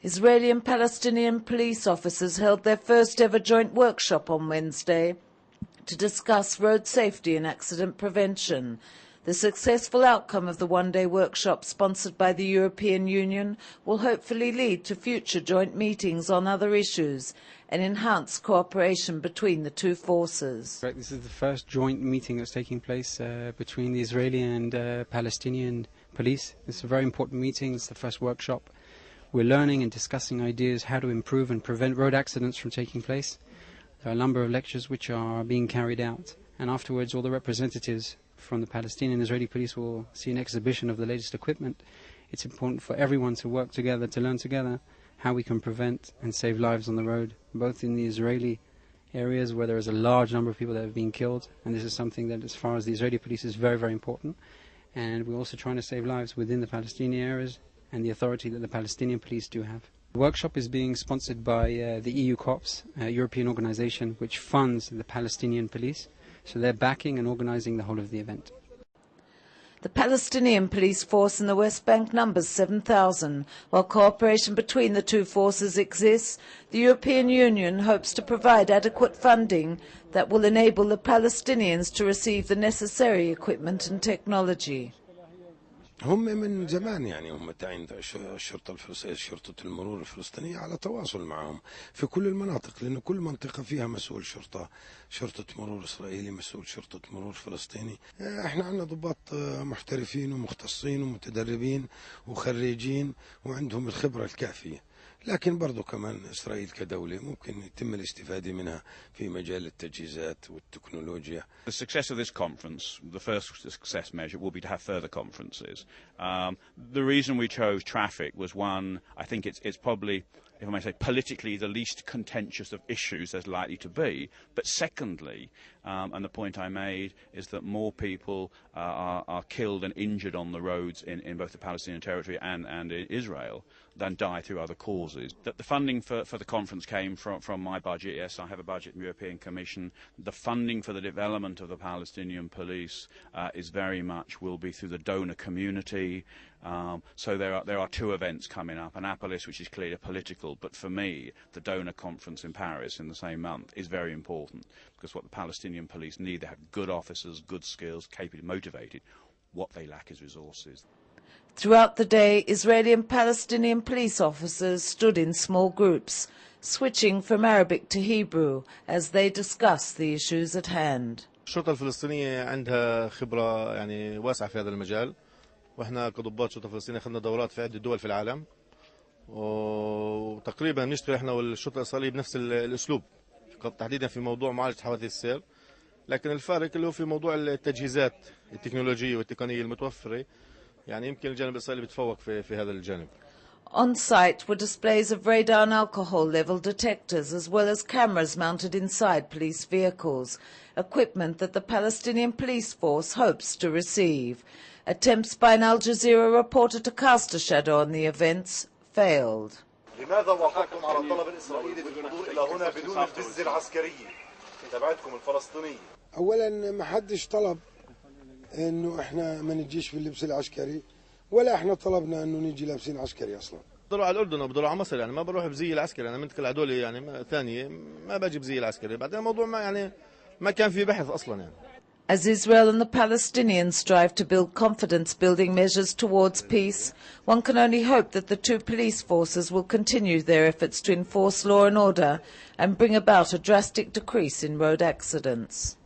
Israeli and Palestinian police officers held their first ever joint workshop on Wednesday to discuss road safety and accident prevention. The successful outcome of the one-day workshop sponsored by the European Union will hopefully lead to future joint meetings on other issues and enhance cooperation between the two forces. Right, this is the first joint meeting that's taking place between the Israeli and Palestinian police. It's a very important meeting. It's the first workshop. We're learning and discussing ideas how to improve and prevent road accidents from taking place. There are a number of lectures which are being carried out, and afterwards all the representatives from the Palestinian and Israeli police will see an exhibition of the latest equipment. It's important for everyone to work together, to learn together how we can prevent and save lives on the road, both in the Israeli areas where there is a large number of people that have been killed, and this is something that as far as the Israeli police is very, very important. And we're also trying to save lives within the Palestinian areas and the authority that the Palestinian police do have. The workshop is being sponsored by the EU Corps, a European organization which funds the Palestinian police. So they're backing and organizing the whole of the event. The Palestinian police force in the West Bank numbers 7,000. While cooperation between the two forces exists, the European Union hopes to provide adequate funding that will enable the Palestinians to receive the necessary equipment and technology. هم من زمان يعني هم متعين الشرطة الفلسطينية شرطة المرور الفلسطينية على تواصل معهم في كل المناطق لأن كل منطقة فيها مسؤول شرطة مرور إسرائيلي مسؤول شرطة مرور فلسطيني. احنا عندنا ضباط محترفين ومختصين ومتدربين وخريجين وعندهم الخبرة الكافية. لكن برضو كمان إسرائيل كدولة ممكن يتم الاستفادة منها في مجال التجهيزات والتكنولوجيا. The success of this conference, the first success measure, will be to have further conferences. The reason we chose traffic was one, I think it's probably, if I may say, politically the least contentious of issues there's likely to be. But secondly, and the point I made, is that more people are killed and injured on the roads in both the Palestinian territory and in Israel than die through other causes. That the funding for the conference came from my budget. Yes, I have a budget in the European Commission. The funding for the development of the Palestinian police is very much will be through the donor community. So there are two events coming up, Annapolis, which is clearly political, but for me, the donor conference in Paris in the same month is very important, because what the Palestinian police need, they have good officers, good skills, capable, motivated. What they lack is resources. Throughout the day, Israeli and Palestinian police officers stood in small groups, switching from Arabic to Hebrew as they discussed the issues at hand. الشرطة الفلسطينية عندها خبرة يعني واسعة في هذا المجال. واحنا كضباط شرطة فلسطينية اخذنا دورات في عدة دول في العالم وتقريبا نشتغل احنا والشرطة الإسرائيلية بنفس الأسلوب تحديدا في موضوع معالجة حوادث السير، لكن الفارق اللي هو في موضوع التجهيزات التكنولوجية والتقنية المتوفرة، يعني يمكن الجانب الإسرائيلي بيتفوق في هذا الجانب. On site were displays of radar and alcohol level detectors as well as cameras mounted inside police vehicles, equipment that the Palestinian police force hopes to receive. Attempts by an Al Jazeera reporter to cast a shadow on the events failed. لماذا وافقتم على الطلب الإسرائيلي بالحضور إلى هنا بدون الفيزا العسكرية تبعتكم الفلسطينية؟ أولاً ما حدش طلب إنه إحنا ما نجيش باللبس العسكري، ولا إحنا طلبنا إنه نيجي لابسين عسكري أصلاً. بضلوا على الأردن وبضلوا على مصر، يعني ما بروح بزي العسكري، أنا منتقل على دولة يعني ثانية ما باجي بزي العسكري، بعدين الموضوع ما كان في بحث أصلاً يعني. As Israel and the Palestinians strive to build confidence-building measures towards peace, one can only hope that the two police forces will continue their efforts to enforce law and order and bring about a drastic decrease in road accidents.